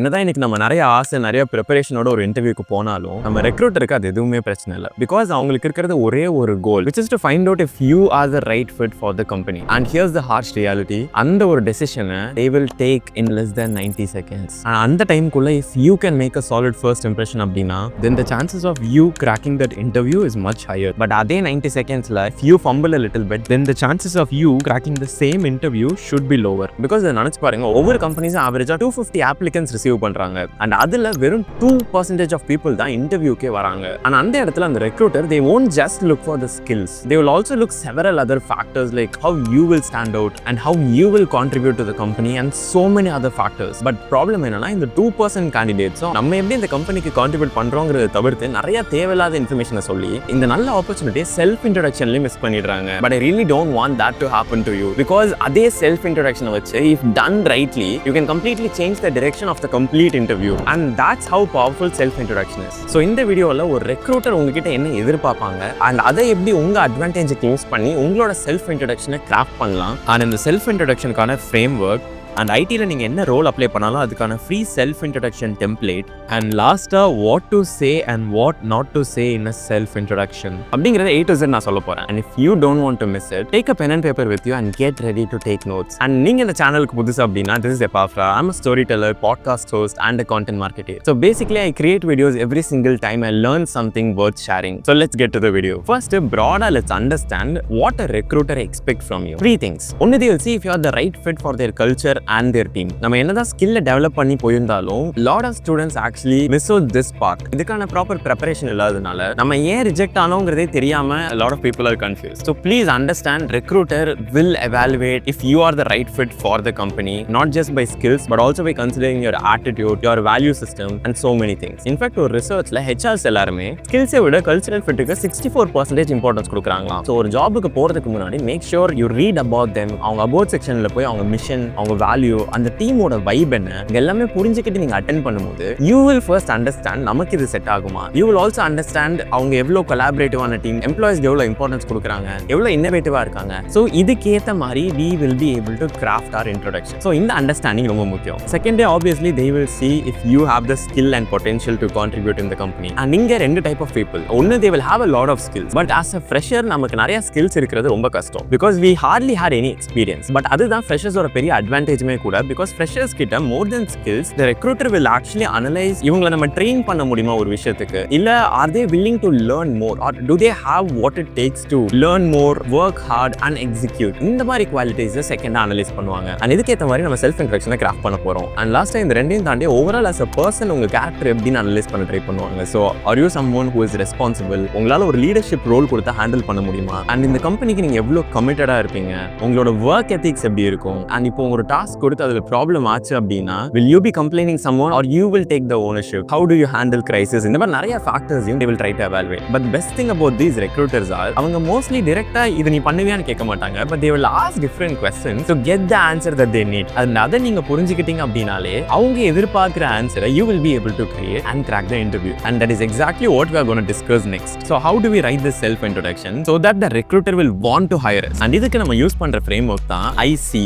என்னதான் இன்னைக்கு நம்ம நிறைய ஆசை நிறைய ப்ரிப்பரேஷனோட ஒரு இன்டர்வியூக்கு போனாலும் நம்ம ரெக்ரூட்டருக்கு அது எதுவுமே பிரச்சனை இல்லை. பிகாஸ் அவங்களுக்கு இருக்கிறது ஒரே ஒரு கோல், which is to find out if you are the right fit for the company. And here's the harsh reality. அந்த ஒரு டெசிஷனை they will take in less than 90 seconds. And அந்த டைம்குள்ள if you can make a solid first impression அப்படின்னா then the chances of you cracking that interview is much higher. But அதே 90 secondsல if you fumble a little bit then the chances of you cracking the same interview should be lower. Because நினைச்சு பாருங்க, ஒவ்வொரு கம்பெனிஸும் ஆவரேஜா 250 applicants receive பண்றாங்க. And அதுல வெறும் 2% of people தான் இன்டர்வியூக்கே வராங்க. அண்ட் அந்த இடத்துல அந்த recruiter they won't just look for the skills, they will also look several other factors like how you will stand out and how you will contribute to the company and so many other factors. But problem என்னன்னா இந்த 2% candidates நம்ம எப்படி இந்த கம்பெனிக்கு contribute பண்றோங்கிறத தவிர்த்து நிறைய தேவையில்லாத இன்ஃபர்மேஷனை சொல்லி இந்த நல்ல ஆப்பர்ச்சுனிட்டியை செல்ஃப் இன்ட்ரோடக்ஷன்லயே மிஸ் பண்ணிடுறாங்க. But I really don't want that to happen to you, because அதே செல்ஃப் இன்ட்ரோடக்ஷனை வச்சு if done rightly you can completely change the direction of the complete interview, and that's how powerful self introduction is. So இந்த வீடியோல ஒரு recruiter உங்ககிட்ட என்ன எதிர்பார்ப்பாங்க and அதை எப்படி உங்க அட்வான்டேஜுக்கு யூஸ் பண்ணி உங்களோட செல்ஃப் இன்ட்ரோடக்ஷனை கிராஃப்ட் பண்ணலாம், and இந்த செல்ஃப் இன்ட்ரோடக்ஷனுக்கான ஃப்ரேம் ஒர்க் அண்ட் ஐடியில் நீங்கள் என்ன ரோல் அப்ளை பண்ணாலும் அதுக்கான free self introduction template, and லாஸ்ட்டாக what to say and what not to say in a self introduction அப்படிங்கிறத A to Z நான் சொல்ல போகிறேன். And if you don't want to miss it, take a pen and paper with you and get ready to take notes. And நீங்கள் இந்த சேனலுக்கு புதுசு அப்படின்னா this is Epaphra. I'm a storyteller, podcast host and a content marketer. So basically I create videos every single time I learn something worth sharing. So let's get to the video. First ப்ராடாக let's understand what a recruiter expect from you. 3 things. ஒன்னு, they will see if you are the right fit for their culture and their team. நம்ம என்னதான் ஸ்கில்ல develop பண்ணி போயிருந்தாலும் lot of students actually miss out this part. இதுக்கான proper preparation இல்லாதனால நம்ம ஏன் reject ஆனோங்கிறதே தெரியாம lot of people are confused. So please understand, recruiter will evaluate if you are the right fit for the company, not just by skills but also by considering your attitude, your value system and so many things. In fact ஒரு ரிசர்ச்ல HRs எல்லாருமே ஸ்கில்ஸை விட cultural ஃபிட்டுக்கு 64% importance கொடுக்குறாங்களாம். So ஒரு ஜாபுக்கு போறதுக்கு முன்னாடி make sure you read about them. அவங்க அபவுட் செக்ஷன்ல போய் அவங்க மிஷன், அவங்க வேல்யூ, அந்த டீமோட வைப் என்ன எல்லாமே புரிஞ்சுக்கிட்டு நீங்க அட்டென்ட் பண்ணும்போது you will first understand நமக்கு இது செட் ஆகுமா. You will also understand அவங்க எவ்வளவு கொலாபரேட்டிவான டீம், எம்ப்ளாயிஸ்க்கு எவ்வளவு இம்பார்ட்டன்ஸ் கொடுக்குறாங்க, எவ்வளவு இன்னோவேட்டிவா இருக்காங்க. ஸோ இதுக்கேற்ற மாதிரி we will be able to craft our introduction. So இந்த அண்டர்ஸ்டாண்டிங் ரொம்ப முக்கியம். Second, obviously they will see if you have the skill and potential to contribute in the company. And இங்க ரெண்டு டைப் ஆஃப் பீப்புள். ஒன்னு, they will have a lot of skills, but as a fresher நமக்கு நிறைய skills இருக்கிறது ரொம்ப கஷ்டம், because we hardly had any experience. But அதுதான் ஃப்ரெஷர்ஸோட பெரிய அட்வான்டேஜ்மே கூட, because freshers கிட்ட more than skills the recruiter will actually analyze இவங்களை நம்ம ட்ரெயின் பண்ண முடியுமா ஒரு விஷயத்துக்கு, இல்ல are they willing to learn more or do they have what it takes to learn more, work hard and execute. இந்த மாதிரி குவாலிட்டிஸ் செகண்ட் அனலைஸ் பண்ணுவாங்க. அண்ட் இதுக்கேற்ற மாதிரி நம்ம செல்ஃப் இன்ட்ரடக்ஷனை கிராஃப்ட் பண்ண போறோம். அண்ட் லாஸ்ட் டைம் இந்த ரெண்டையும் தாண்டி ஓவரால் as a person உங்க கேரக்டர் எப்படின்னு அனலைஸ் பண்ண ட்ரை பண்ணுவாங்க. So are you someone who is responsible, உங்களால ஒரு லீடர்ஷிப் ரோல் கொடுத்து ஹேண்டில் பண்ண முடியுமா, அண்ட் இந்த கம்பெனிக்கு நீங்க எவ்வளவு கமிட்டடா இருப்பீங்க, உங்களோட ஒர்க் எத்திக்ஸ் எப்படி இருக்கும், அண்ட் இப்போ ஒரு டாஸ்க் கொடுத்து அதுல ப்ராப்ளம் ஆச்சு அப்படின்னா will you be complaining someone or you will take the ownership, how do you handle crisis. இந்த மாதிரி நிறைய factors they will try to evaluate. But best thing about these recruiters are அவங்க mostly directா இது நீ பண்ணுவியான்னு கேட்க மாட்டாங்க, but they will ask different questions to get the answer that they need. அதை நீங்க புரிஞ்சுக்கிட்டீங்க அப்படினாலே அவங்க எதிர்பார்க்கிற ஆன்சரை you will be able to create and crack the interview. And that is exactly what we are going to discuss next. So how do we write this self introduction so that the recruiter will want to hire us? And இதுக்கு நம்ம use பண்ற framework தான் ICE.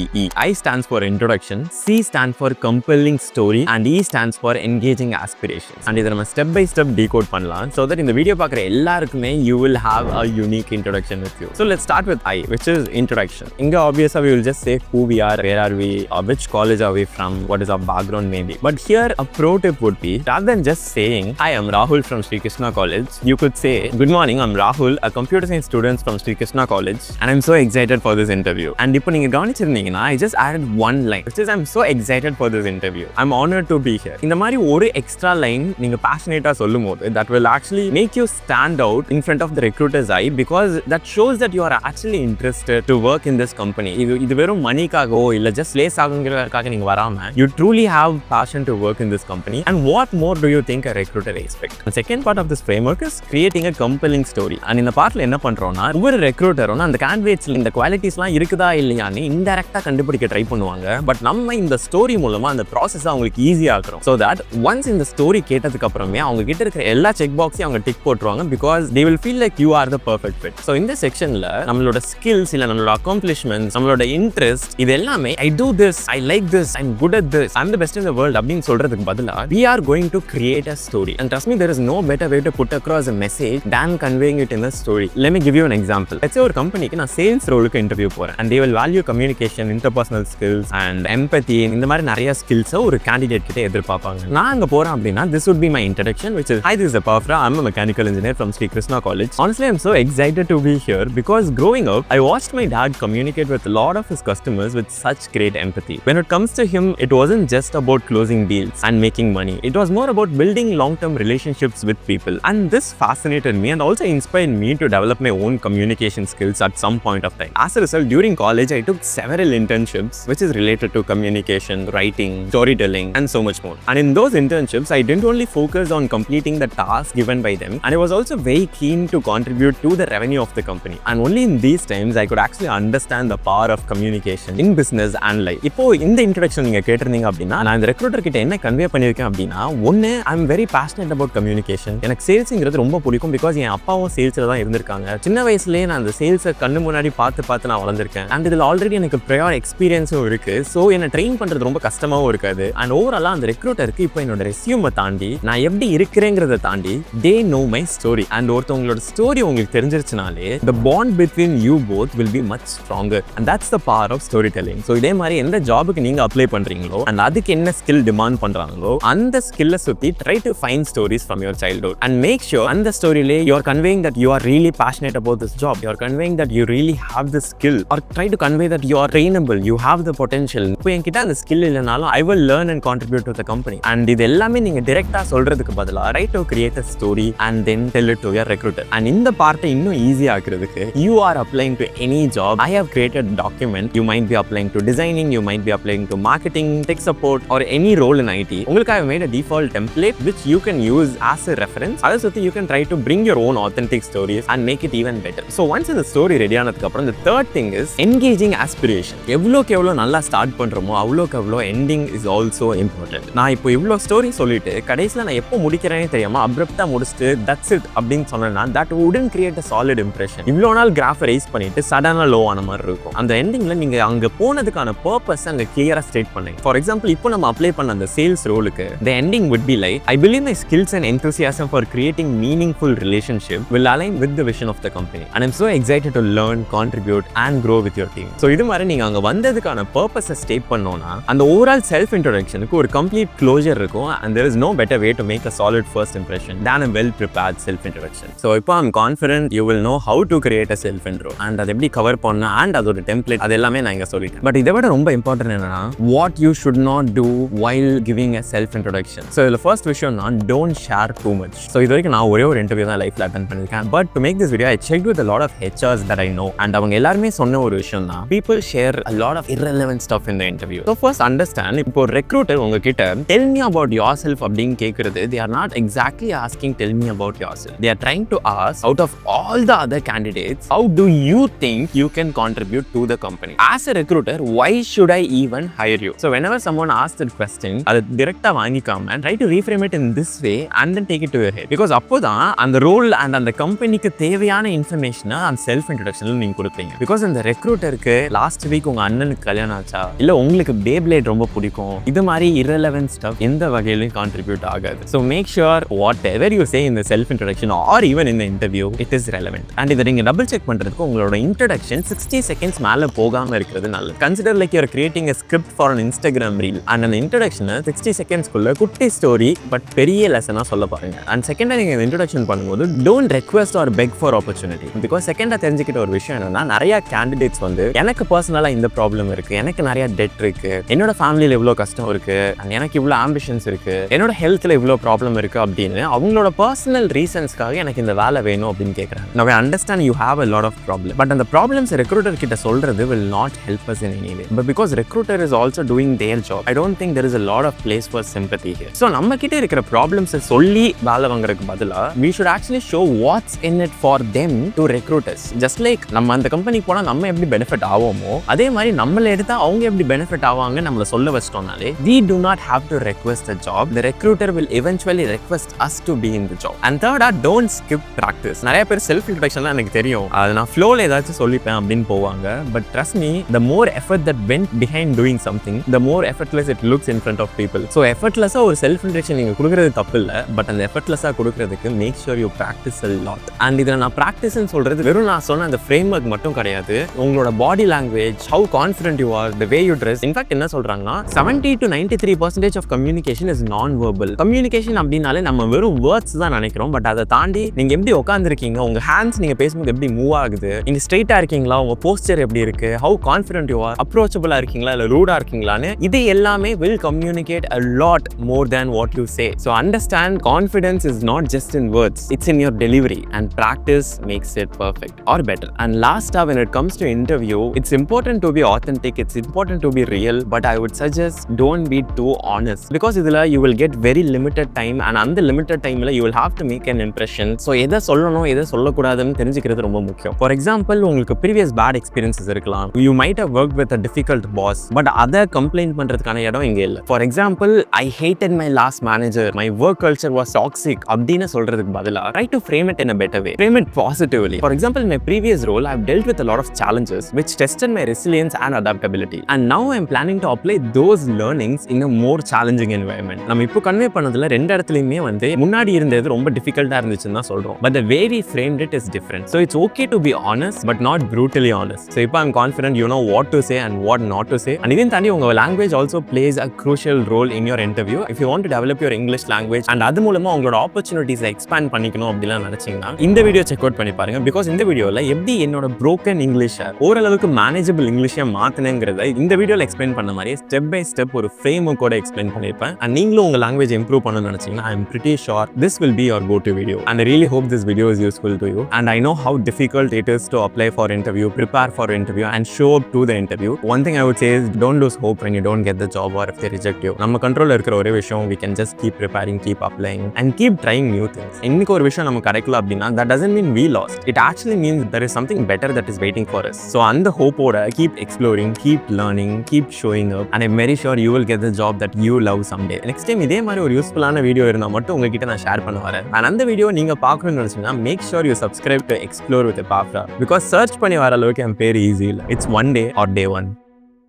I stands for introduction, C stands for compelling story and E stands for engaging aspirations. And இதை நம்ம step by step decode பண்ணலாம் so that இந்த video பார்க்குற எல்லாருக்குமே you will have a unique introduction with you. So let's start with I, which is introduction. இங்க obviously we will just say who we are, where are we, or which college are we from, what is our background maybe. But here a pro tip would be, rather than just saying hi, I'm Rahul from Sri Krishna College, you could say good morning, I'm Rahul, a computer science student from Sri Krishna College and I'm so excited for this interview. And இப்போ நீங்க கவனிச்சிருந்தீங்கன்னா I just added one line, which is I'm so excited for this interview, I'm honored to be here. இந்த மாதிரி ஒரு extra line நீங்க passionate-ஆ சொல்லும்போது that will actually make you stand out in front of the recruiter's eye, because that shows that you are actually interested to work in this company. இது வெறும் மணிக்காகவோ இல்ல just lace ஆகுங்கிறதுக்காக நீங்க வராம you truly have passion to work in this company. And what more do you think a recruiter expect? The second part of this framework is creating a compelling story. And இந்த பார்ட்ல என்ன பண்றோம்னா ஒவ்வொரு ரெக்ரூட்டரும் அந்த கேண்டிடேட்ஸ்ல இந்த குவாலிட்டிஸ்லாம் இருக்குதா இல்லையான்னு இன்டைரக்டா கண்டுபிடிக்க ட்ரை பண்ணுவாங்க. பட் நம்ம இந்த ஸ்டோரி மூலமா அந்த ப்ராசஸ் அவங்களுக்கு ஈஸியா ஆக்குறோம். ஸோ தட் ஒன்ஸ் இந்த ஸ்டோரி கேட்டதுக்கு அப்புறமே அவங்க கிட்ட இருக்கிற எல்லா செக் பாக்ஸையும் அவங்க டிக் போட்டுருவாங்க. Because they will feel like you are the perfect fit. So இந்த செக்ஷன்ல நம்மளோட ஸ்கில்ஸ் இல்ல நம்மளோட அக்காம்ப்ளிஷ்மெண்ட்ஸ், நம்மளோட இன்ட்ரெஸ்ட், இது எல்லாமே I do this, I like this, I'm good at this, I'm the best in the world அப்படின்னு சொல்றதுக்கு பதிலா we are going to create a story. And trust me, there is no better way to put across a message than conveying it in a story. Let me give you an example. Let's say ஒரு கம்பெனிக்கு நான் sales ரோலுக்கு interview போறேன் and they will value communication, interpersonal skills and empathy, இந்த மாதிரி நிறைய ஸ்கில்ஸை ஒரு candidate கிட்ட எதிர்பார்ப்பாங்க. நான் அங்க போறேன் அப்படின்னா this would be my introduction, which is hi, this is Apafra, I'm a mechanical engineer from Sri Krishna College. Honestly, I'm so excited to be here because growing up I watched my dad communicate with a lot of his customers with such great empathy. When it comes to him, it wasn't just about closing deals and making money. It was more about building long-term relationships with people. And this fascinated me and also inspired me to develop my own communication skills at some point of time. As a result, during college, I took several internships which is related to communication, writing, storytelling and so much more. And in those internships, I didn't only focus on completing the task given by them, and I was also very keen to contribute to the revenue of the company. And only in these times I could actually understand the power of communication in business and life. இப்போ இந்த introduction நீங்க கேட்டிருந்தீங்க அப்படின்னா நான் இந்த recruiter கிட்ட என்ன convey பண்ணியிருக்கேன் அப்படின்னா, ஒன்று I am very passionate about communication. எனக்கு சேல்ஸுங்கிறது ரொம்ப பிடிக்கும். பிகாஸ் என் அப்பாவும் சேல்ஸில் தான் இருந்திருக்காங்க. சின்ன வயசுலேயே நான் அந்த சேல்ஸை கண்ணு முன்னாடி பார்த்து நான் வளர்ந்துருக்கேன். அண்ட் இதில் ஆல்ரெடி எனக்கு ப்ரையர் எக்ஸ்பீரியன்ஸும் இருக்கு. ஸோ என்னை ட்ரெயின் பண்ணுறது ரொம்ப கஷ்டமாகவும் இருக்காது. அண்ட் ஓவராலாக அந்த ரெக்ரூட்டருக்கு இப்போ என்னோட ரெஸ்யூமை தாண்டி நான் எப்படி இருக்கிறேங்கிறத தாண்டி they know my story. And ஒருத்தவங்களோட ஸ்டோரி உங்களுக்கு தெரிஞ்சிருச்சுனாலே the bond between you both will be much stronger. And that's the power of storytelling. So இதே மாதிரி எந்த ஜாபுக்கு நீங்க அப்ளை பண்றீங்களோ அண்ட் அதுக்கு என்ன ஸ்கில் டிமாண்ட் பண்றாங்களோ அந்த ஸ்கில்லை சுத்தி try to find stories from your childhood and make sure அந்த ஸ்டோரியிலே you are conveying that you are really passionate about this job, you are conveying that you really have the skill, or try to convey that you are trainable, you have the potential. இப்போ என்கிட்ட அந்த skill இல்லைனாலும் I will learn and contribute to the company. And இது எல்லாமே நீங்க டிரெக்டா சொல்றதுக்கு பதிலாக try to create a story and then tell it to your recruiter. And இந்த பார்ட்டை இன்னும் ஈஸியா ஆக்குறதுக்கு you are applying to any job. I have created document. You might be applying to designing, you might be applying to marketing, tech support or any role in IT. உங்களுக்கு I have made a default template which you can use as a reference. அதை சுத்தி you can try to bring your own authentic stories and make it even better. So once இந்த story ready ஆனதுக்கு அப்புறம் the third thing is engaging aspiration. எவ்வளோக்கு எவ்வளோ நல்லா start பண்றோமோ அவ்வளோக்கு எவ்வளோ எண்டிங் இஸ் ஆல்சோ இம்பார்ட்டன்ட். நான் இப்போ இவ்வளோ ஸ்டோரி சொல்லிட்டு கடைசியில் நான் எப்போ முடிக்கிறேனே தெரியாம அப்ரப்டா முடிச்சுட்டு தட்ஸ் இட் அப்படின்னு சொன்னேன்னா that wouldn't create a solid impression. இவ்வளோ நாள் கிராஃப் ரைஸ் பண்ணிட்டு சடனாக லோ ஆன மாதிரி இருக்கும். அந்த எண்டிங்ல நீங்க அங்க போனதுக்கான பர்பஸ் அங்க கிளியரா ஸ்டேட் பண்ணுங்க. ஃபார் எக்ஸாம்பிள் இப்போ நம்ம அப்ளை பண்ண அந்த சேல்ஸ் ரோலுக்கு the ending would be like, I believe my skills and enthusiasm for creating meaningful relationship will align with the vision of the company and I'm so excited to learn, contribute and grow with your team. So இது மாதிரி நீங்க அங்க வந்ததுக்கான பர்பஸை state பண்ணோம்னா அந்த overall self இன்ட்ரோடக்ஷனுக்கு ஒரு complete closure இருக்கும். and there is no better way to make a solid first impression than a well prepared self introduction. So இப்போ I'm confident you will know how to create a self intro and அதை எப்படி cover பண்ண and அதோட template அது எல்லாமே நான் இங்க சொல்லிட்டேன். பட் இதை விட ரொம்ப இம்பார்ட்டன்ட் என்னன்னா what you should not do while giving a self introduction. So the first விஷயம் நான் don't share too much. So இது வரைக்கும் நான் ஒரே ஒரு இன்டர்வியூ தான் லைஃப்ல அட்டெண்ட் பண்ணிருக்கேன். But to make this video I checked with a lot of HRs that I know and அவங்க எல்லாருமே சொன்ன ஒரு விஷயம் தான் people share a lot of irrelevant stuff in the interview. So first understand, இப்போ recruiter உங்ககிட்ட tell me about yourself அப்படின்னு கேக்குறது they are not exactly asking tell me about yourself. They are trying to ask out of all the other candidates how do you think you can contribute to the company. As a recruiter, why should I even hire you? So whenever someone asks that question, அதை directா வாங்கிக்காம and try to reframe it in this way and then take it to your head. Because அப்போதான் அந்த role and அந்த கம்பெனிக்கு தேவையான இன்ஃபர்மேஷனை அந்த self இன்ட்ரோடக்ஷன்ல நீங்க கொடுப்பீங்க. பிகாஸ் அந்த ரெக்ரூட்டருக்கு லாஸ்ட் வீக் உங்க அண்ணனுக்கு கல்யாணம் ஆச்சா இல்ல உங்களுக்கு பேப்லேட் ரொம்ப பிடிக்கும் இது மாதிரி irrelevant stuff எந்த வகையிலும் கான்ட்ரிபியூட் ஆகாது. So make sure whatever you say in the self introduction or even in the interview it is relevant. And இதை நீங்க டபுள் செக் பண்றதுக்கு உங்களோட இன்ட்ரோடக்ஷன் 60 seconds மேல போகாம இருக்கிறது நல்லது. Consider like you're creating a script for an Instagram reel and an introduction 60 seconds குள்ள குட்டி ஸ்டோரி பட் பெரிய லெசனா சொல்ல பாருங்க. And செகண்டா நீங்க இன்ட்ரோடக்ஷன் பண்ணும்போது don't request or beg for opportunity. Because செகண்டா தெரிஞ்சுக்கிட்ட ஒரு விஷயம் என்னன்னா நிறைய கேண்டிடேட்ஸ் வந்து எனக்கு பர்சனலா இந்த ப்ராப்ளம் இருக்கு, எனக்கு நிறைய டெட் இருக்கு, என்னோட ஃபேமிலியில இவ்வளோ கஷ்டம் இருக்கு, எனக்கு இவ்வளோ ஆம்பிஷன்ஸ் இருக்கு, என்னோட ஹெல்த்ல இவ்வளோ ப்ராப்ளம் இருக்கு அப்படின்னு அவங்களோட பர்சனல் ரீசன்ஸ்க்காக எனக்கு இந்த வேலை வேணும் அப்படின்னு கேட்குறாங்க. Now I understand you have a lot of problems, but அந்த ப்ராப்ளம்ஸ் ரெக்ரூட்டர் கிட்ட சொல்றது will not help us in any way. But because recruiter is also doing their job, I don't think there is a lot of place for sympathy here. So நம்ம கிட்ட இருக்கிற ப்ராப்ளம்ஸை சொல்லி வேலை வாங்குறதுக்கு பதிலா we should actually show what's in it for them to recruit us. Just like நம்ம அந்த கம்பெனிக்கு போனால் நம்ம எப்படி பெனிஃபிட் ஆவோமோ அதே மாதிரி நம்மளை எடுத்தால் அவங்க அவங்க எப்படி பெனிஃபிட் ஆவாங்க நம்மள சொல்ல வச்சிட்டோம்னாலே we do not have to request a job. The recruiter will eventually request us to be in the job. And third, don't skip practice. நிறைய பேர் செல்ஃப் இன்ட்ரடக்ஷன்லாம் எனக்கு தெரியும், அது நான் ஃப்ளோல ஏதாச்சும் சொல்லிப்பேன் அப்படின்னு போவாங்க. But trust me, the more effort that went behind doing something, the more effortless it looks in front of people. So effortless-ஆ ஒரு செல்ஃப் இன்ட்ரடக்ஷன் நீங்க கொடுக்கிறது தப்பு இல்லை, பட் அந்த effortless-ஆ கொடுக்கிறதுக்கு make sure you practice a lot. And இதில் நான் ப்ராக்டிஸ்ன்னு சொல்றது வெறும் நான் சொன்ன அந்த ஃப்ரேம் ஒர்க் மட்டும் கிடையாது. உங்களோட body language, how confident you are, the way you dress. In fact என்ன சொல்றாங்கன்னா 70 to 93% of communication is non-verbal. Communication அப்படின்னாலே நம்ம வெறும் வேர்ட்ஸ் தான் நினைக்கிறோம், பட் அதை தாண்டி நீங்க எப்படி உட்காந்துருக்கீங்க, உங்க ஹேண்ட்ஸ் நீங்க பேசும்போது எப்படி மூவ் ஆகுது, நீங்க ஸ்ட்ரெயிட்டா இருக்கீங்களா, உங்க போஸ்டர் எப்படி இருக்கு, ஹவு கான்ஃபிடென்ட் யூ ஆர், அப்ரோச்சபிளா இருக்கீங்களா இல்ல ரூடா இருக்கீங்களான்னு, இது எல்லாமே will communicate a lot more than what you say. So understand, confidence is not just in words, it's in your delivery, and practice makes it perfect or better. And last, when it comes to interview, it's important to be authentic, it's important to be real, but I would suggest don't be too honest, because idhula you will get very limited time, and அந்த limited timeல you will have to make an impression. So எதை சொல்லணும் எதை சொல்லக்கூடாதுன்னு தெரிஞ்சுக்கிறது ரொம்ப முக்கியம். For example, உங்களுக்கு previous bad experiences இருக்கலாம், you might have worked with a difficult boss, but அதை கம்ப்ளைண்ட் பண்றதுக்கான இடம் இங்க இல்லை. For example, I hated my last manager, my work culture was toxic அப்படின்னு சொல்றதுக்கு பதிலா try to frame it in a better way, frame it positively. For example, in my previous role I've dealt with a lot of challenges which tested my resilience and adaptability, and now I'm planning to apply those learnings in a more challenging environment. நம்ம இப்போ convey பண்ணதுல ரெண்டு இடத்துலயுமே வந்து முன்னாடி இருந்தது ரொம்ப டிஃபிகல்ட்டா இருந்துச்சுன்னு தான் சொல்றோம், but the way we framed it is different. So it's okay to be honest but not brutally honest. So இப்போ I'm confident you know what to say and what not to say, and இதையும் தாண்டி உங்க language also plays a crucial role in your interview. If you want to develop your English language and அது மூலமா உங்களோட opportunities expand பண்ணிக்கணும் அப்படிலாம் நினைச்சீங்கன்னா இந்த வீடியோ செக் அவுட் பண்ணி பாருங்க, because இந்த வீடியோல எப்படி என்னோட broken English ஓரளவுக்கு manageable English மாத்தினேங்கிறத இந்த வீடியோல எக்ஸ்பிளைன் பண்ண மாதிரி ஸ்டெப் பை ஸ்டெப் ஒரு ஃப்ரேம் கூட எக்ஸ்பிளைன் பண்ணிருப்பேன். And நீங்களும் உங்க language improve பண்ணணும்னு நினைச்சீங்கன்னா I am pretty sure this will be your go-to video, and I really hope this video is useful to you. And I know how difficult it is to apply for interview, prepare for interview and show up to the interview. One thing I would say is don't lose hope when you don't get the job or if they reject you. நம்ம கண்ட்ரோல்ல இருக்கிற ஒரே விஷயம், we can just keep preparing, keep applying and keep trying new things. இன்னைக்கு ஒரு விஷயம் நமக்கு கிடைக்கல அப்படின்னா that doesn't mean we lost, it actually means there is something better that is waiting for us. So அந்த hope-ஓட keep exploring, keep learning, keep showing up, and I'm very sure you will get the job that you love someday. Next time இதே மாதிரி ஒரு யூஸ்ஃபுல்லான video இருந்தா மட்டும் உங்ககிட்ட நான் share பண்ண வரேன். and அந்த வீடியோ நீங்க பார்க்கணும்னு நினைச்சீங்கன்னா make sure you subscribe to Explore with Epafra, because search பண்ணி வர அளவுக்கு என் பேர் ஈஸி இல்லை, it's one day or day one.